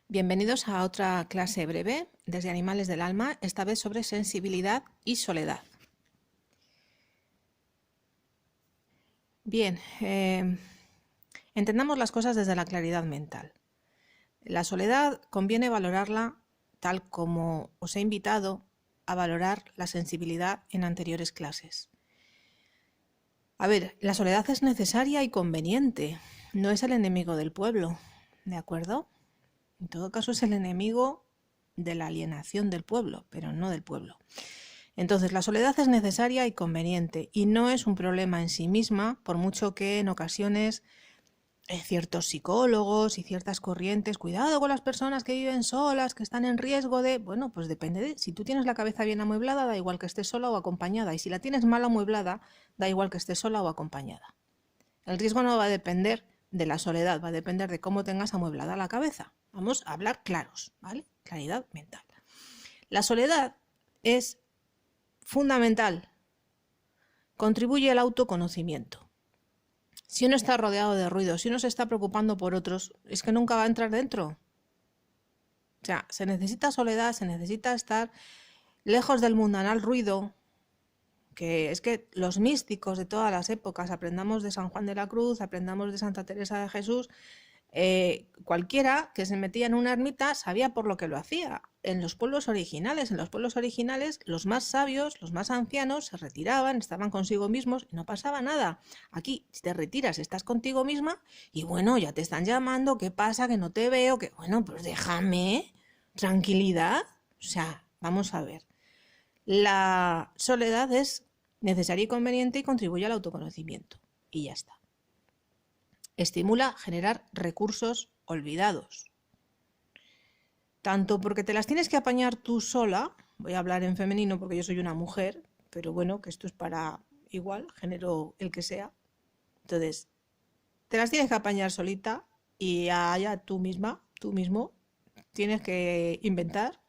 Bienvenidos a otra clase breve desde Animales del Alma, esta vez sobre sensibilidad y soledad. Bien, entendamos las cosas desde la claridad mental. La soledad conviene valorarla tal como os he invitado a valorar la sensibilidad en anteriores clases. A ver, la soledad es necesaria y conveniente, no es el enemigo del pueblo, ¿de acuerdo? En todo caso es el enemigo de la alienación del pueblo, pero no del pueblo. Entonces, la soledad es necesaria y conveniente y no es un problema en sí misma, por mucho que en ocasiones ciertos psicólogos y ciertas corrientes, cuidado con las personas que viven solas, que están en riesgo de... Bueno, pues depende de... Si tú tienes la cabeza bien amueblada, da igual que estés sola o acompañada. Y si la tienes mal amueblada, da igual que estés sola o acompañada. El riesgo no va a depender de la soledad, va a depender de cómo tengas amueblada la cabeza. Vamos a hablar claros, ¿vale? Claridad mental. La soledad es fundamental, contribuye al autoconocimiento. Si uno está rodeado de ruido, si uno se está preocupando por otros, es que nunca va a entrar dentro. O sea, se necesita soledad, se necesita estar lejos del mundanal ruido, que es que los místicos de todas las épocas, aprendamos de San Juan de la Cruz, aprendamos de Santa Teresa de Jesús, cualquiera que se metía en una ermita sabía por lo que lo hacía. En los pueblos originales, los más sabios, los más ancianos se retiraban, estaban consigo mismos y no pasaba nada. Aquí, si te retiras, estás contigo misma y bueno, ya te están llamando, ¿qué pasa? Que no te veo, que bueno, pues déjame, tranquilidad. O sea, vamos a ver. La soledad es necesaria y conveniente y contribuye al autoconocimiento. Y ya está. Estimula generar recursos olvidados. Tanto porque te las tienes que apañar tú sola, voy a hablar en femenino porque yo soy una mujer, pero bueno, que esto es para igual, género el que sea. Entonces, te las tienes que apañar solita y allá tú misma, tú mismo, tienes que inventar.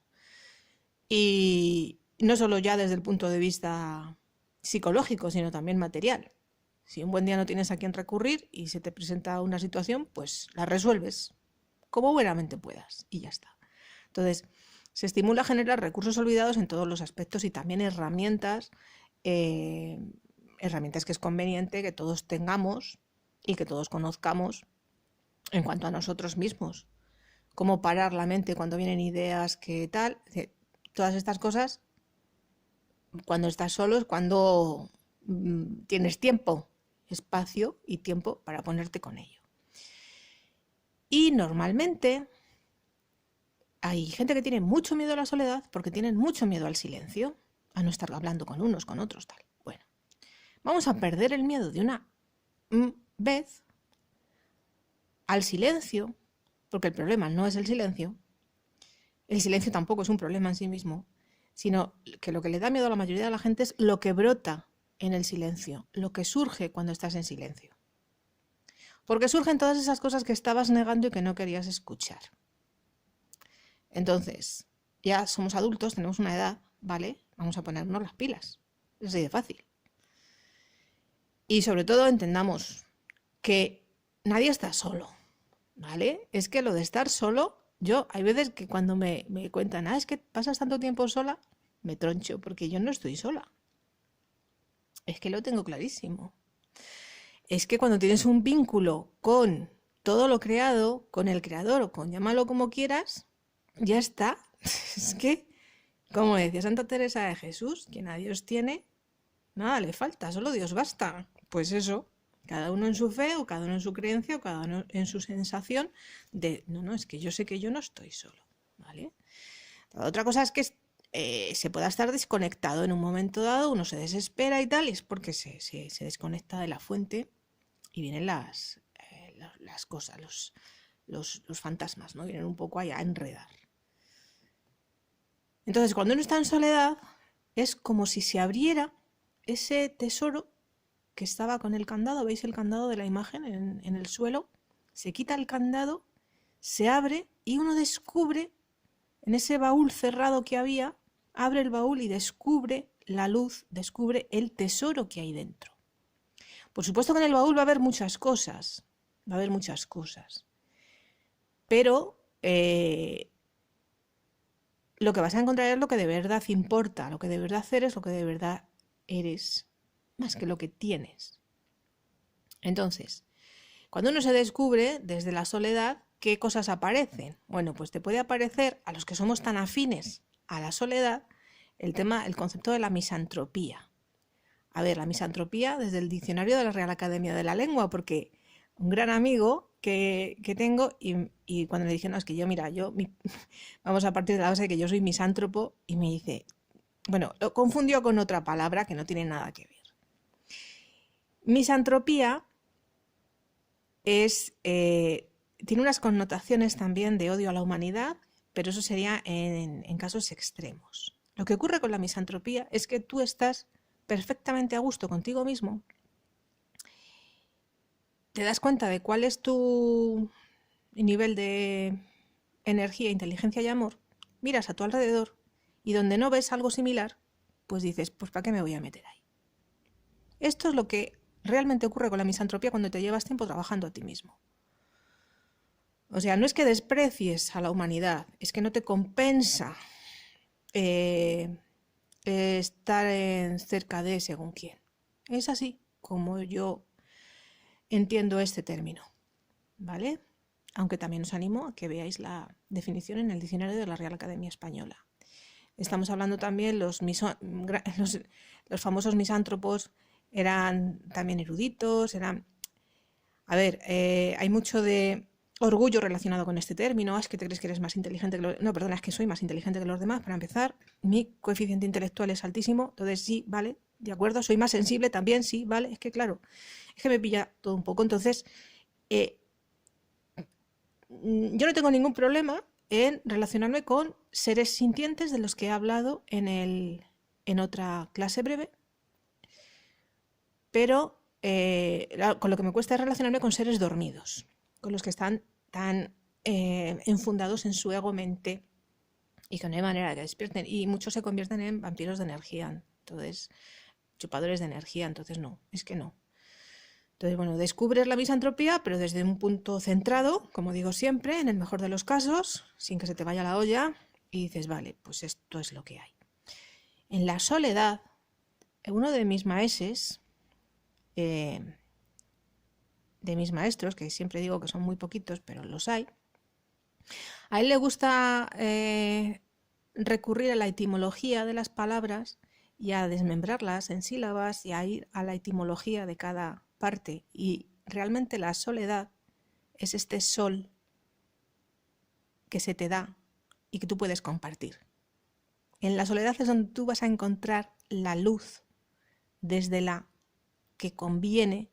Y no solo ya desde el punto de vista psicológico, sino también material. Si un buen día no tienes a quién recurrir y se te presenta una situación, pues la resuelves como buenamente puedas y ya está. Entonces, se estimula a generar recursos olvidados en todos los aspectos y también herramientas que es conveniente que todos tengamos y que todos conozcamos en cuanto a nosotros mismos. Cómo parar la mente cuando vienen ideas, que tal. Todas estas cosas, cuando estás solo, es cuando tienes tiempo, espacio y tiempo para ponerte con ello. Y normalmente hay gente que tiene mucho miedo a la soledad porque tienen mucho miedo al silencio, a no estar hablando con unos, con otros, tal. Bueno, vamos a perder el miedo de una vez al silencio, porque el problema no es el silencio tampoco es un problema en sí mismo, sino que lo que le da miedo a la mayoría de la gente es lo que brota en el silencio, lo que surge cuando estás en silencio. Porque surgen todas esas cosas que estabas negando y que no querías escuchar. Entonces, ya somos adultos, tenemos una edad, ¿vale? Vamos a ponernos las pilas. Es así de fácil. Y sobre todo entendamos que nadie está solo, ¿vale? Es que lo de estar solo, yo hay veces que cuando me cuentan, es que pasas tanto tiempo sola, me troncho porque yo no estoy sola. Es que lo tengo clarísimo. Es que cuando tienes un vínculo con todo lo creado, con el creador o con llámalo como quieras, ya está. Es que, como decía Santa Teresa de Jesús, quien a Dios tiene, nada le falta, solo Dios basta. Pues eso, cada uno en su fe o cada uno en su creencia o cada uno en su sensación de, no, es que yo sé que yo no estoy solo, ¿vale? Otra cosa es que se pueda estar desconectado en un momento dado, uno se desespera y tal, y es porque se desconecta de la fuente y vienen las cosas, los fantasmas, ¿no? Vienen un poco allá a enredar. Entonces, cuando uno está en soledad, es como si se abriera ese tesoro que estaba con el candado. ¿Veis el candado de la imagen en el suelo? Se quita el candado, se abre y uno descubre, en ese baúl cerrado que había, abre el baúl y descubre la luz, descubre el tesoro que hay dentro. Por supuesto que en el baúl va a haber muchas cosas, pero lo que vas a encontrar es lo que de verdad importa, lo que de verdad eres, lo que de verdad eres, más que lo que tienes. Entonces, cuando uno se descubre desde la soledad, ¿qué cosas aparecen? Bueno, pues te puede aparecer, a los que somos tan afines a la soledad, el concepto de la misantropía. A ver, la misantropía desde el diccionario de la Real Academia de la Lengua, porque un gran amigo que tengo, y cuando le dije, no, es que yo, mira, vamos a partir de la base de que yo soy misántropo, y me dice, bueno, lo confundió con otra palabra que no tiene nada que ver. Misantropía tiene unas connotaciones también de odio a la humanidad, pero eso sería en casos extremos. Lo que ocurre con la misantropía es que tú estás perfectamente a gusto contigo mismo, te das cuenta de cuál es tu nivel de energía, inteligencia y amor, miras a tu alrededor y donde no ves algo similar, pues dices, pues ¿para qué me voy a meter ahí? Esto es lo que realmente ocurre con la misantropía cuando te llevas tiempo trabajando a ti mismo. O sea, no es que desprecies a la humanidad, es que no te compensa estar cerca de según quién. Es así como yo entiendo este término, ¿vale? Aunque también os animo a que veáis la definición en el diccionario de la Real Academia Española. Estamos hablando también, los famosos misántropos eran también eruditos, A ver, hay mucho de orgullo relacionado con este término. Es que te crees que eres más inteligente que los... No, perdona, es que soy más inteligente que los demás. Para empezar, mi coeficiente intelectual es altísimo, entonces sí, vale, de acuerdo. Soy más sensible también, sí, vale. Es que claro, es que me pilla todo un poco. Entonces, yo no tengo ningún problema en relacionarme con seres sintientes de los que he hablado en otra clase breve, pero con lo que me cuesta es relacionarme con seres dormidos, con los que están tan enfundados en su ego-mente y que no hay manera de que despierten. Y muchos se convierten en vampiros de energía, entonces, chupadores de energía, entonces no, es que no. Entonces, bueno, descubres la misantropía, pero desde un punto centrado, como digo siempre, en el mejor de los casos, sin que se te vaya la olla, y dices, vale, pues esto es lo que hay. En la soledad, uno de mis maestros, que siempre digo que son muy poquitos, pero los hay, a él le gusta recurrir a la etimología de las palabras y a desmembrarlas en sílabas y a ir a la etimología de cada parte. Y realmente la soledad es este sol que se te da y que tú puedes compartir. En la soledad es donde tú vas a encontrar la luz desde la que conviene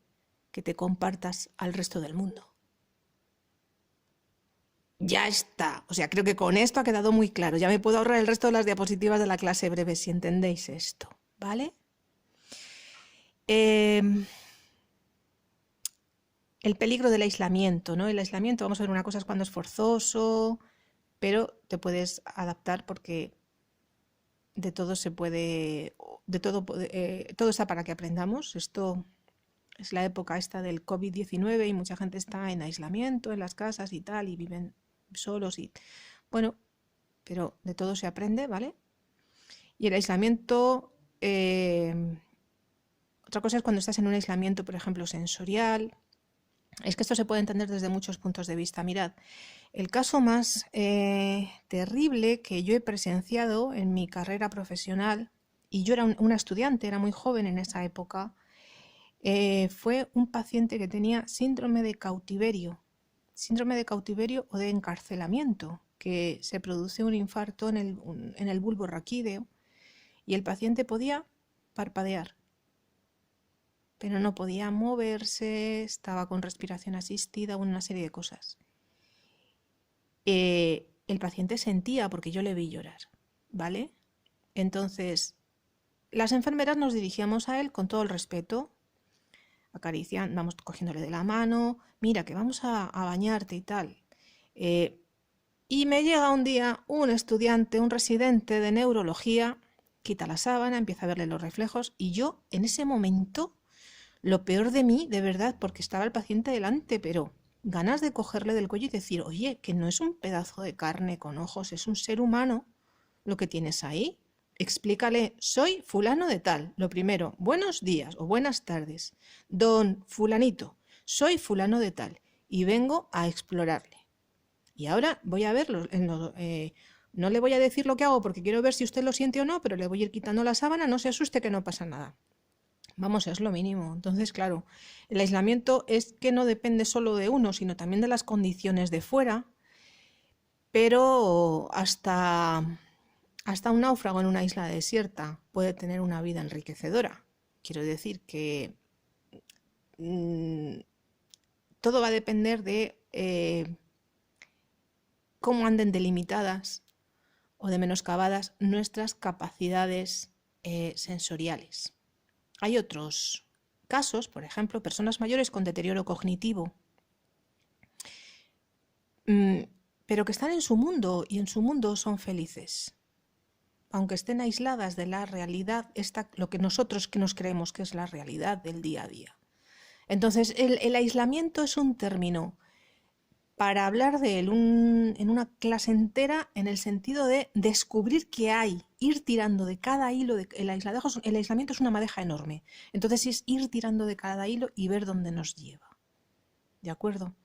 que te compartas al resto del mundo. Ya está. O sea, creo que con esto ha quedado muy claro. Ya me puedo ahorrar el resto de las diapositivas de la clase breve si entendéis esto, ¿vale? El peligro del aislamiento, ¿no? El aislamiento, vamos a ver, una cosa es cuando es forzoso, pero te puedes adaptar porque de todo se puede, todo está para que aprendamos. Esto es la época esta del COVID-19 y mucha gente está en aislamiento en las casas y tal, y viven solos y bueno, pero de todo se aprende, ¿vale? Y el aislamiento, otra cosa es cuando estás en un aislamiento, por ejemplo, sensorial. Es que esto se puede entender desde muchos puntos de vista. Mirad, el caso más terrible que yo he presenciado en mi carrera profesional, y yo era una estudiante, era muy joven en esa época, fue un paciente que tenía síndrome de cautiverio o de encarcelamiento, que se produce un infarto en el bulbo raquídeo y el paciente podía parpadear, pero no podía moverse, estaba con respiración asistida, una serie de cosas. El paciente sentía porque yo le vi llorar, ¿vale? Entonces, las enfermeras nos dirigíamos a él con todo el respeto, acariciando, vamos cogiéndole de la mano, mira que vamos a bañarte y tal. Y me llega un día un estudiante, un residente de neurología, quita la sábana, empieza a verle los reflejos y yo en ese momento, lo peor de mí, de verdad, porque estaba el paciente delante, pero ganas de cogerle del cuello y decir, oye, que no es un pedazo de carne con ojos, es un ser humano lo que tienes ahí. Explícale, soy fulano de tal. Lo primero, buenos días o buenas tardes. Don fulanito, soy fulano de tal y vengo a explorarle. Y ahora voy a verlo. No le voy a decir lo que hago porque quiero ver si usted lo siente o no, pero le voy a ir quitando la sábana, no se asuste que no pasa nada. Vamos, es lo mínimo. Entonces, claro, el aislamiento es que no depende solo de uno, sino también de las condiciones de fuera, pero hasta un náufrago en una isla desierta puede tener una vida enriquecedora. Quiero decir que todo va a depender de cómo anden delimitadas o de menoscabadas nuestras capacidades sensoriales. Hay otros casos, por ejemplo, personas mayores con deterioro cognitivo, pero que están en su mundo y en su mundo son felices. Aunque estén aisladas de la realidad, lo que nosotros que nos creemos que es la realidad del día a día. Entonces, el aislamiento es un término para hablar de él en una clase entera, en el sentido de descubrir qué hay, ir tirando de cada hilo. El aislamiento es una madeja enorme. Entonces es ir tirando de cada hilo y ver dónde nos lleva. ¿De acuerdo?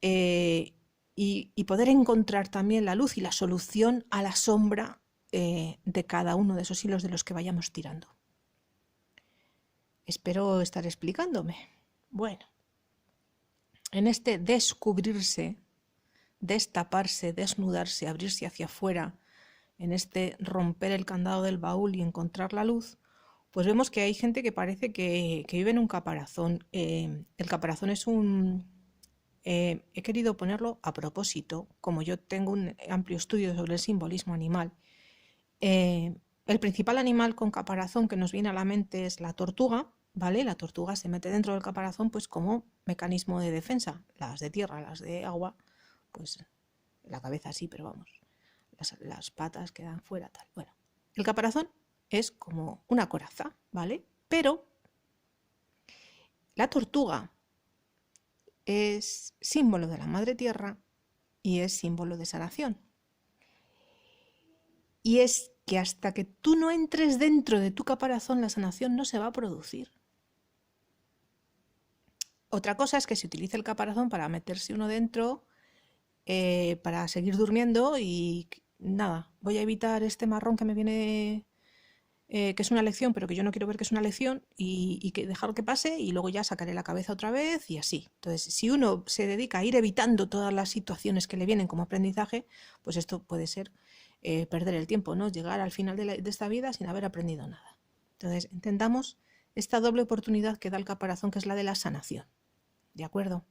Y poder encontrar también la luz y la solución a la sombra de cada uno de esos hilos de los que vayamos tirando. Espero estar explicándome. Bueno. En este descubrirse, destaparse, desnudarse, abrirse hacia afuera, en este romper el candado del baúl y encontrar la luz, pues vemos que hay gente que parece que vive en un caparazón. El caparazón es he querido ponerlo a propósito, como yo tengo un amplio estudio sobre el simbolismo animal. El principal animal con caparazón que nos viene a la mente es la tortuga, ¿vale? La tortuga se mete dentro del caparazón pues como mecanismo de defensa. Las de tierra, las de agua, pues la cabeza sí, pero vamos, las patas quedan fuera, tal. Bueno, el caparazón es como una coraza, ¿vale? Pero la tortuga es símbolo de la madre tierra y es símbolo de sanación. Y es que hasta que tú no entres dentro de tu caparazón, la sanación no se va a producir. Otra cosa es que se utilice el caparazón para meterse uno dentro, para seguir durmiendo y nada, voy a evitar este marrón que me viene, que es una lección, pero que yo no quiero ver que es una lección, y que dejar que pase y luego ya sacaré la cabeza otra vez y así. Entonces, si uno se dedica a ir evitando todas las situaciones que le vienen como aprendizaje, pues esto puede ser perder el tiempo, ¿no? Llegar al final de esta vida sin haber aprendido nada. Entonces, intentamos esta doble oportunidad que da el caparazón, que es la de la sanación. ¿De acuerdo?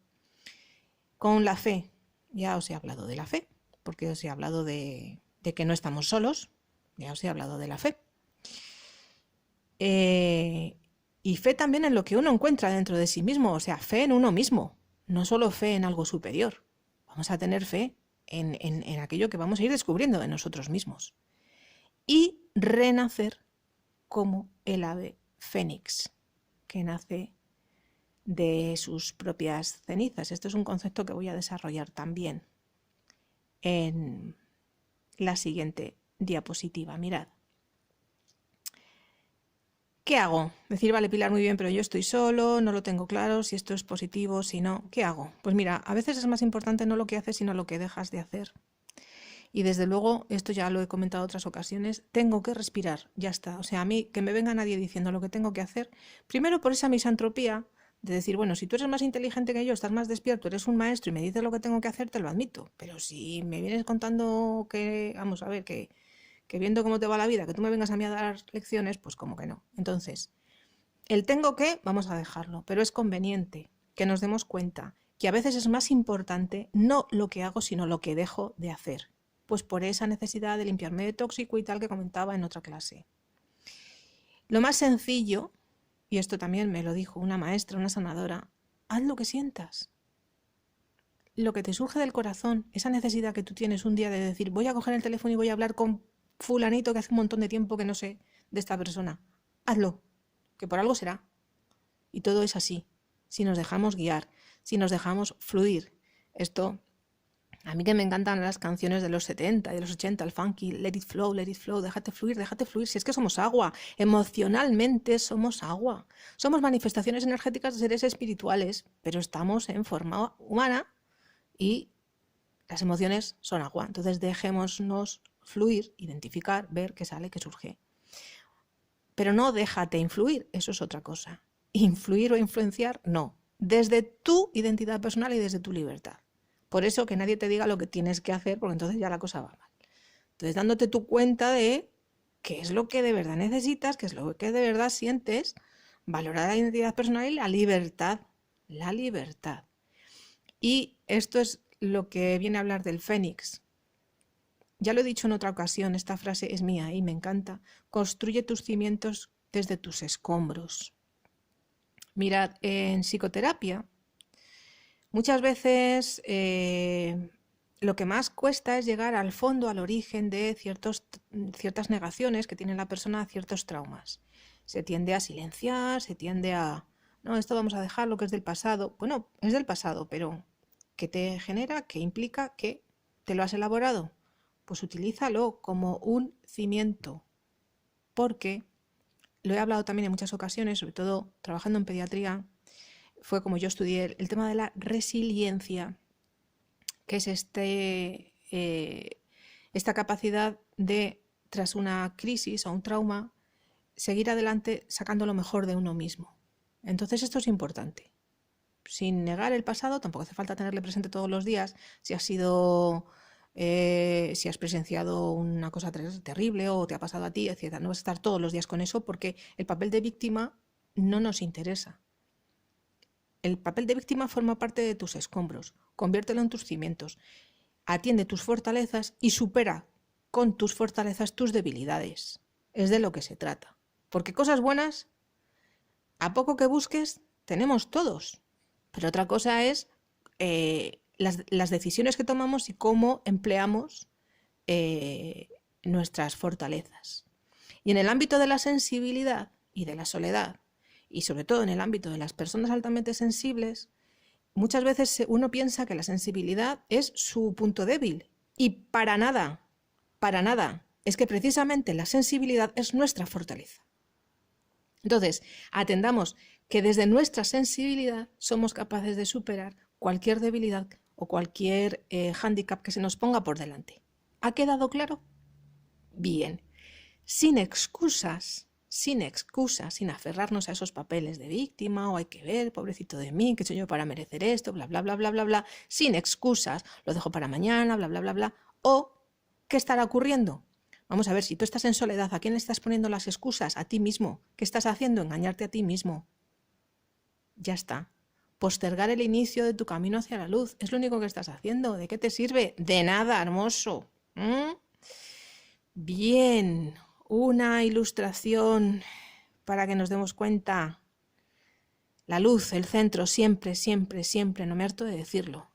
Con la fe, ya os he hablado de la fe, porque os he hablado de que no estamos solos, ya os he hablado de la fe. Y fe también en lo que uno encuentra dentro de sí mismo, o sea, fe en uno mismo, no solo fe en algo superior. Vamos a tener fe en aquello que vamos a ir descubriendo de nosotros mismos. Y renacer como el ave fénix, que nace de sus propias cenizas. Esto es un concepto que voy a desarrollar también en la siguiente diapositiva. Mirad. ¿Qué hago? Decir, vale, Pilar, muy bien, pero yo estoy solo, no lo tengo claro, si esto es positivo, si no, ¿qué hago? Pues mira, a veces es más importante no lo que haces, sino lo que dejas de hacer. Y desde luego, esto ya lo he comentado en otras ocasiones, tengo que respirar, ya está. O sea, a mí que me venga nadie diciendo lo que tengo que hacer, primero por esa misantropía de decir, bueno, si tú eres más inteligente que yo, estás más despierto, eres un maestro y me dices lo que tengo que hacer, te lo admito. Pero si me vienes contando que, vamos a ver, que viendo cómo te va la vida, que tú me vengas a mí a dar lecciones, pues como que no. Entonces, el tengo que, vamos a dejarlo, pero es conveniente que nos demos cuenta que a veces es más importante no lo que hago, sino lo que dejo de hacer. Pues por esa necesidad de limpiarme de tóxico y tal que comentaba en otra clase. Lo más sencillo, y esto también me lo dijo una maestra, una sanadora, haz lo que sientas. Lo que te surge del corazón, esa necesidad que tú tienes un día de decir, voy a coger el teléfono y voy a hablar con fulanito que hace un montón de tiempo que no sé de esta persona. Hazlo, que por algo será. Y todo es así, si nos dejamos guiar. si nos dejamos fluir. Esto, a mí que me encantan las canciones de los 70 y de los 80, el funky, let it flow, déjate fluir, si es que somos agua, emocionalmente somos agua. Somos manifestaciones energéticas de seres espirituales, pero estamos en forma humana y las emociones son agua. Entonces dejémonos fluir, identificar, ver qué sale, qué surge. Pero no déjate influir, eso es otra cosa. Influir o influenciar, no. Desde tu identidad personal y desde tu libertad. Por eso que nadie te diga lo que tienes que hacer, porque entonces ya la cosa va mal. Entonces dándote tu cuenta de qué es lo que de verdad necesitas, qué es lo que de verdad sientes, valorar la identidad personal y la libertad. La libertad. Y esto es lo que viene a hablar del Fénix. Ya lo he dicho en otra ocasión, esta frase es mía y me encanta. Construye tus cimientos desde tus escombros. Mirad, en psicoterapia, muchas veces lo que más cuesta es llegar al fondo, al origen de ciertas negaciones que tiene la persona a ciertos traumas. Se tiende a silenciar, se tiende a... No, esto vamos a dejar lo que es del pasado. Bueno, es del pasado, pero ¿qué te genera? ¿Qué implica? ¿Qué te lo has elaborado? Pues utilízalo como un cimiento, porque lo he hablado también en muchas ocasiones, sobre todo trabajando en pediatría, fue como yo estudié el tema de la resiliencia, que es esta capacidad de, tras una crisis o un trauma, seguir adelante sacando lo mejor de uno mismo. Entonces esto es importante. Sin negar el pasado, tampoco hace falta tenerle presente todos los días si has presenciado una cosa terrible o te ha pasado a ti, etc. No vas a estar todos los días con eso porque el papel de víctima no nos interesa. El papel de víctima forma parte de tus escombros. Conviértelo en tus cimientos. Atiende tus fortalezas y supera con tus fortalezas tus debilidades. Es de lo que se trata. Porque cosas buenas, a poco que busques, tenemos todos. Pero otra cosa es las decisiones que tomamos y cómo empleamos nuestras fortalezas. Y en el ámbito de la sensibilidad y de la soledad, y sobre todo en el ámbito de las personas altamente sensibles, muchas veces uno piensa que la sensibilidad es su punto débil. Y para nada. Es que precisamente la sensibilidad es nuestra fortaleza. Entonces, atendamos que desde nuestra sensibilidad somos capaces de superar cualquier debilidad o cualquier hándicap que se nos ponga por delante. ¿Ha quedado claro? Bien. Sin excusas, sin aferrarnos a esos papeles de víctima o hay que ver, pobrecito de mí, qué soy yo para merecer esto, bla, bla, bla, bla, bla, bla. Sin excusas, lo dejo para mañana, bla, bla, bla, bla. O, ¿qué estará ocurriendo? Vamos a ver, si tú estás en soledad, ¿a quién le estás poniendo las excusas? A ti mismo. ¿Qué estás haciendo? Engañarte a ti mismo. Ya está. Postergar el inicio de tu camino hacia la luz. Es lo único que estás haciendo. ¿De qué te sirve? De nada, hermoso. Bien. Una ilustración para que nos demos cuenta. La luz, el centro, siempre, siempre, siempre, no me harto de decirlo.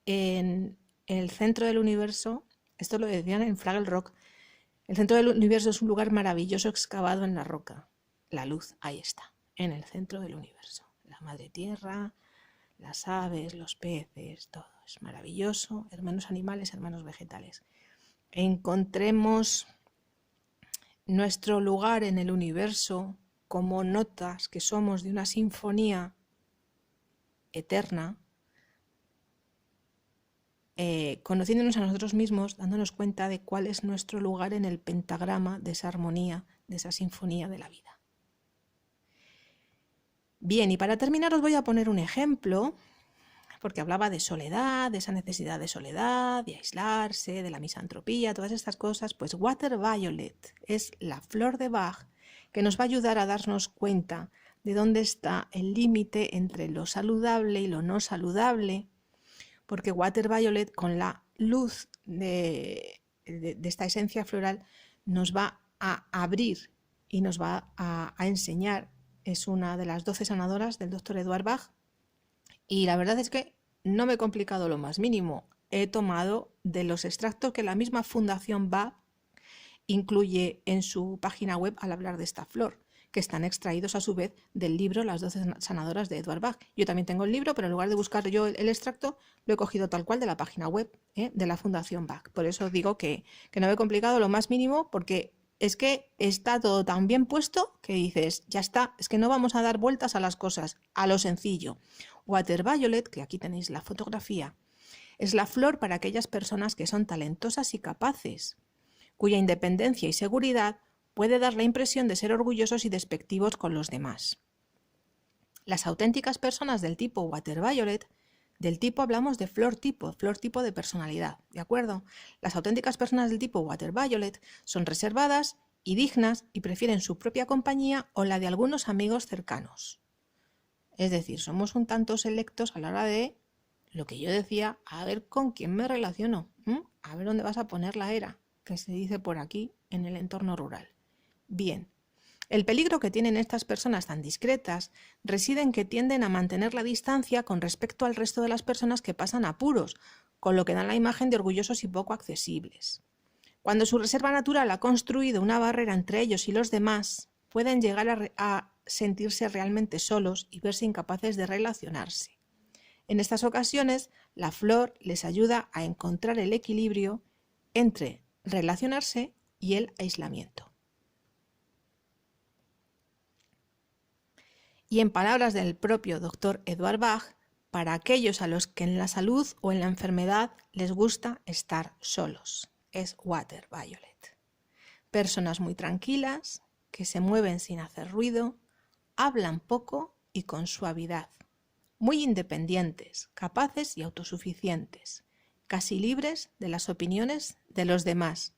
En el centro del universo, esto lo decían en Fraggle Rock, el centro del universo es un lugar maravilloso excavado en la roca. La luz, ahí está, en el centro del universo. La madre tierra, las aves, los peces, todo es maravilloso. Hermanos animales, hermanos vegetales. Encontremos nuestro lugar en el universo como notas que somos de una sinfonía eterna, conociéndonos a nosotros mismos, dándonos cuenta de cuál es nuestro lugar en el pentagrama de esa armonía, de esa sinfonía de la vida. Bien, y para terminar os voy a poner un ejemplo, porque hablaba de soledad, de esa necesidad de soledad, de aislarse, de la misantropía, todas estas cosas. Pues Water Violet es la flor de Bach que nos va a ayudar a darnos cuenta de dónde está el límite entre lo saludable y lo no saludable, porque Water Violet, con la luz de esta esencia floral, nos va a abrir y nos va a enseñar. Es una de las 12 sanadoras del Dr. Eduard Bach. Y la verdad es que no me he complicado lo más mínimo. He tomado de los extractos que la misma Fundación Bach incluye en su página web al hablar de esta flor, que están extraídos a su vez del libro Las 12 sanadoras de Edward Bach. Yo también tengo el libro, pero en lugar de buscar yo el extracto, lo he cogido tal cual de la página web de la Fundación Bach. Por eso digo que no me he complicado lo más mínimo, porque es que está todo tan bien puesto que dices, ya está, es que no vamos a dar vueltas a las cosas, a lo sencillo. Water Violet, que aquí tenéis la fotografía, es la flor para aquellas personas que son talentosas y capaces, cuya independencia y seguridad puede dar la impresión de ser orgullosos y despectivos con los demás. Las auténticas personas del tipo Water Violet, del tipo hablamos de flor tipo de personalidad, ¿de acuerdo? Las auténticas personas del tipo Water Violet son reservadas y dignas y prefieren su propia compañía o la de algunos amigos cercanos. Es decir, somos un tanto selectos a la hora de lo que yo decía, a ver con quién me relaciono, a ver dónde vas a poner la era, que se dice por aquí en el entorno rural. Bien, el peligro que tienen estas personas tan discretas reside en que tienden a mantener la distancia con respecto al resto de las personas que pasan apuros, con lo que dan la imagen de orgullosos y poco accesibles. Cuando su reserva natural ha construido una barrera entre ellos y los demás, pueden llegar a sentirse realmente solos y verse incapaces de relacionarse. En estas ocasiones, la flor les ayuda a encontrar el equilibrio entre relacionarse y el aislamiento. Y en palabras del propio Dr. Edward Bach, para aquellos a los que en la salud o en la enfermedad les gusta estar solos, es Water Violet. Personas muy tranquilas, que se mueven sin hacer ruido, hablan poco y con suavidad. Muy independientes, capaces y autosuficientes, casi libres de las opiniones de los demás.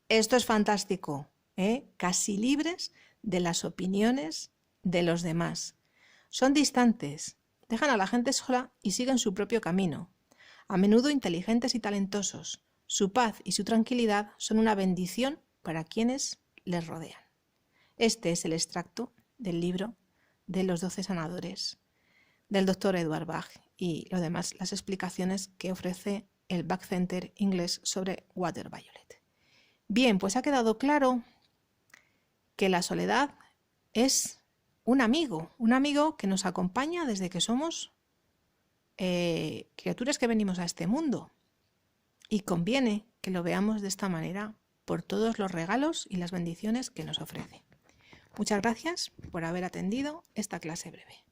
Esto es fantástico, casi libres de las opiniones de los demás. Son distantes, dejan a la gente sola y siguen su propio camino. A menudo inteligentes y talentosos, su paz y su tranquilidad son una bendición para quienes les rodean. Este es el extracto del libro de los 12 sanadores del Dr. Edward Bach y lo demás, las explicaciones que ofrece el Bach Center inglés sobre Water Violet. Bien, pues ha quedado claro que la soledad es un amigo que nos acompaña desde que somos criaturas que venimos a este mundo. Y conviene que lo veamos de esta manera por todos los regalos y las bendiciones que nos ofrece. Muchas gracias por haber atendido esta clase breve.